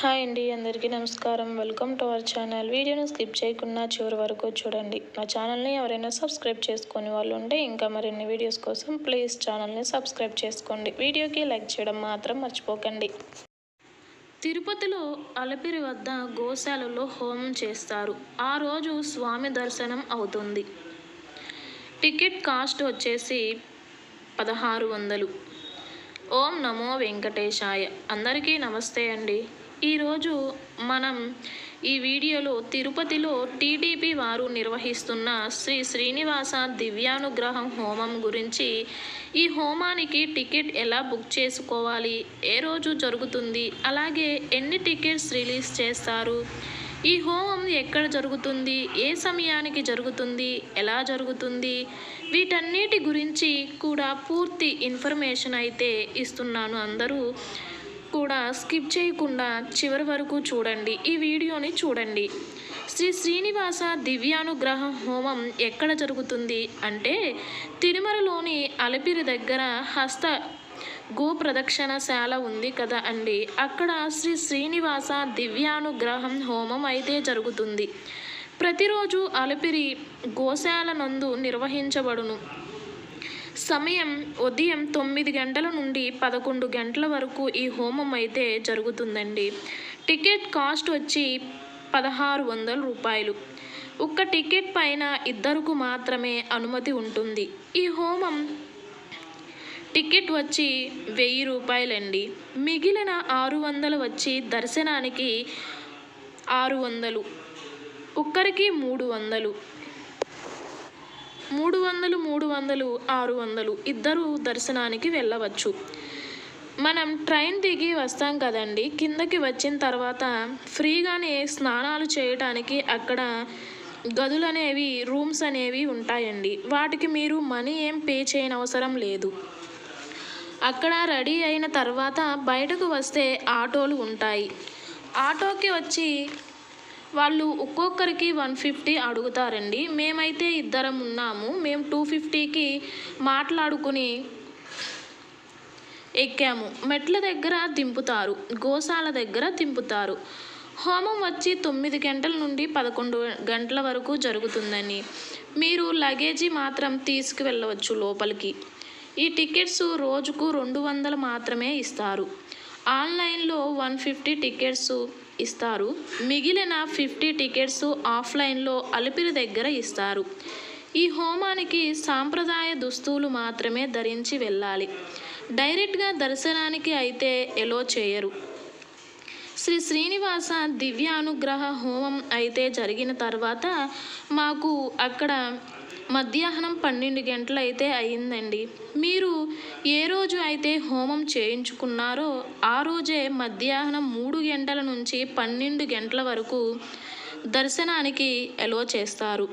Hi అండి, అందరికీ నమస్కారం. Welcome to our channel. వీడియోను స్కిప్ చేయకుండా చివరి వరకు చూడండి. మా ఛానల్ని ఎవరైనా సబ్స్క్రైబ్ చేసుకొని వాళ్ళు ఉంటే ఇంకా మరిన్ని వీడియోస్ కోసం ప్లీజ్ ఛానల్ని సబ్స్క్రైబ్ చేసుకోండి. వీడియోకి లైక్ చేయడం మాత్రం మర్చిపోకండి. తిరుపతిలో అలిపిరి వద్ద గోశాలలో హోమం చేస్తారు. ఆ రోజు స్వామి దర్శనం అవుతుంది. టికెట్ కాస్ట్ వచ్చేసి 1600. ఓం నమో వెంకటేశాయ. అందరికీ నమస్తే అండి. ఈరోజు మనం ఈ వీడియోలో తిరుపతిలో టీడీపీ వారు నిర్వహిస్తున్న శ్రీ శ్రీనివాస దివ్యానుగ్రహం హోమం గురించి, ఈ హోమానికి టికెట్ ఎలా బుక్ చేసుకోవాలి, ఏ రోజు జరుగుతుంది, అలాగే ఎన్ని టికెట్స్ రిలీజ్ చేస్తారు, ఈ హోమం ఎక్కడ జరుగుతుంది, ఏ సమయానికి జరుగుతుంది, ఎలా జరుగుతుంది, వీటన్నిటి గురించి కూడా పూర్తి ఇన్ఫర్మేషన్ అయితే ఇస్తున్నాను. అందరూ కూడా స్కిప్ చేయకుండా చివరి వరకు చూడండి. ఈ వీడియోని చూడండి. శ్రీ శ్రీనివాస దివ్యానుగ్రహ హోమం ఎక్కడ జరుగుతుంది అంటే తిరుమలలోని అలిపిరి దగ్గర హస్త గో ప్రదక్షిణశాల ఉంది కదా అండి, అక్కడ శ్రీ శ్రీనివాస దివ్యానుగ్రహం హోమం అయితే జరుగుతుంది. ప్రతిరోజు అలిపిరి గోశాల నందు నిర్వహించబడును. సమయం ఉదయం 9 గంటల నుండి 11 గంటల వరకు ఈ హోమం అయితే జరుగుతుందండి. టికెట్ కాస్ట్ వచ్చి 1600 రూపాయలు. ఒక్క టికెట్ పైన 2 మాత్రమే అనుమతి ఉంటుంది. ఈ హోమం టికెట్ వచ్చి 1000 రూపాయలండి. మిగిలిన 600 వచ్చి దర్శనానికి 600, ఒక్కరికి 300. 300, 600 ఇద్దరు దర్శనానికి వెళ్ళవచ్చు. మనం ట్రైన్ దిగి వస్తాం కదండి, కిందకి వచ్చిన తర్వాత ఫ్రీగానే స్నానాలు చేయడానికి అక్కడ గదులు అనేవి, రూమ్స్ అనేవి ఉంటాయండి. వాటికి మీరు మనీ ఏం పే చేయనవసరం లేదు. అక్కడ రెడీ అయిన తర్వాత బయటకు వస్తే ఆటోలు ఉంటాయి. ఆటోకి వచ్చి వాళ్ళు ఒక్కొక్కరికి 150 అడుగుతారండి. మేమైతే ఇద్దరం ఉన్నాము. మేము 250కి మాట్లాడుకుని ఎక్కాము. మెట్ల దగ్గర దింపుతారు, గోశాల దగ్గర దింపుతారు. హోమం వచ్చి 9 గంటల నుండి 11 గంటల వరకు జరుగుతుందని. మీరు లగేజీ మాత్రం తీసుకువెళ్ళవచ్చు లోపలికి. ఈ టికెట్స్ రోజుకు 200 మాత్రమే ఇస్తారు. ఆన్లైన్లో 150 టికెట్స్ ఇస్తారు. మిగిలిన 50 టికెట్స్ ఆఫ్లైన్లో అలిపిరి దగ్గర ఇస్తారు. ఈ హోమానికి సాంప్రదాయ దుస్తులు మాత్రమే ధరించి వెళ్ళాలి. డైరెక్ట్గా దర్శనానికి అయితే ఎలో చేయరు. శ్రీ శ్రీనివాస దివ్యానుగ్రహ హోమం అయితే జరిగిన తర్వాత మాకు అక్కడ మధ్యాహ్నం 12 గంటలు అయితే అయిందండి. మీరు ఏ రోజు అయితే హోమం చేయించుకున్నారో ఆ రోజే మధ్యాహ్నం 3 గంటల నుంచి 12 గంటల వరకు దర్శనానికి ఎలో చేస్తారు.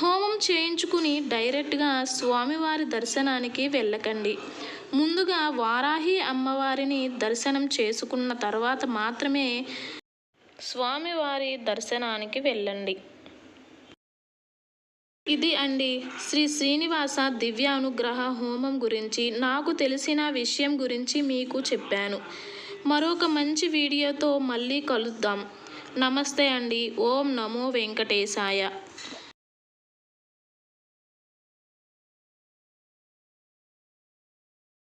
హోమం చేయించుకుని డైరెక్ట్గా స్వామివారి దర్శనానికి వెళ్ళకండి. ముందుగా వారాహి అమ్మవారిని దర్శనం చేసుకున్న తర్వాత మాత్రమే స్వామివారి దర్శనానికి వెళ్ళండి. ఇది అండి శ్రీ శ్రీనివాస దివ్యానుగ్రహ హోమం గురించి నాకు తెలిసిన విషయం గురించి మీకు చెప్పాను. మరొక మంచి వీడియోతో మళ్ళీ కలుద్దాం. నమస్తే అండి. ఓం నమో వెంకటేశాయ.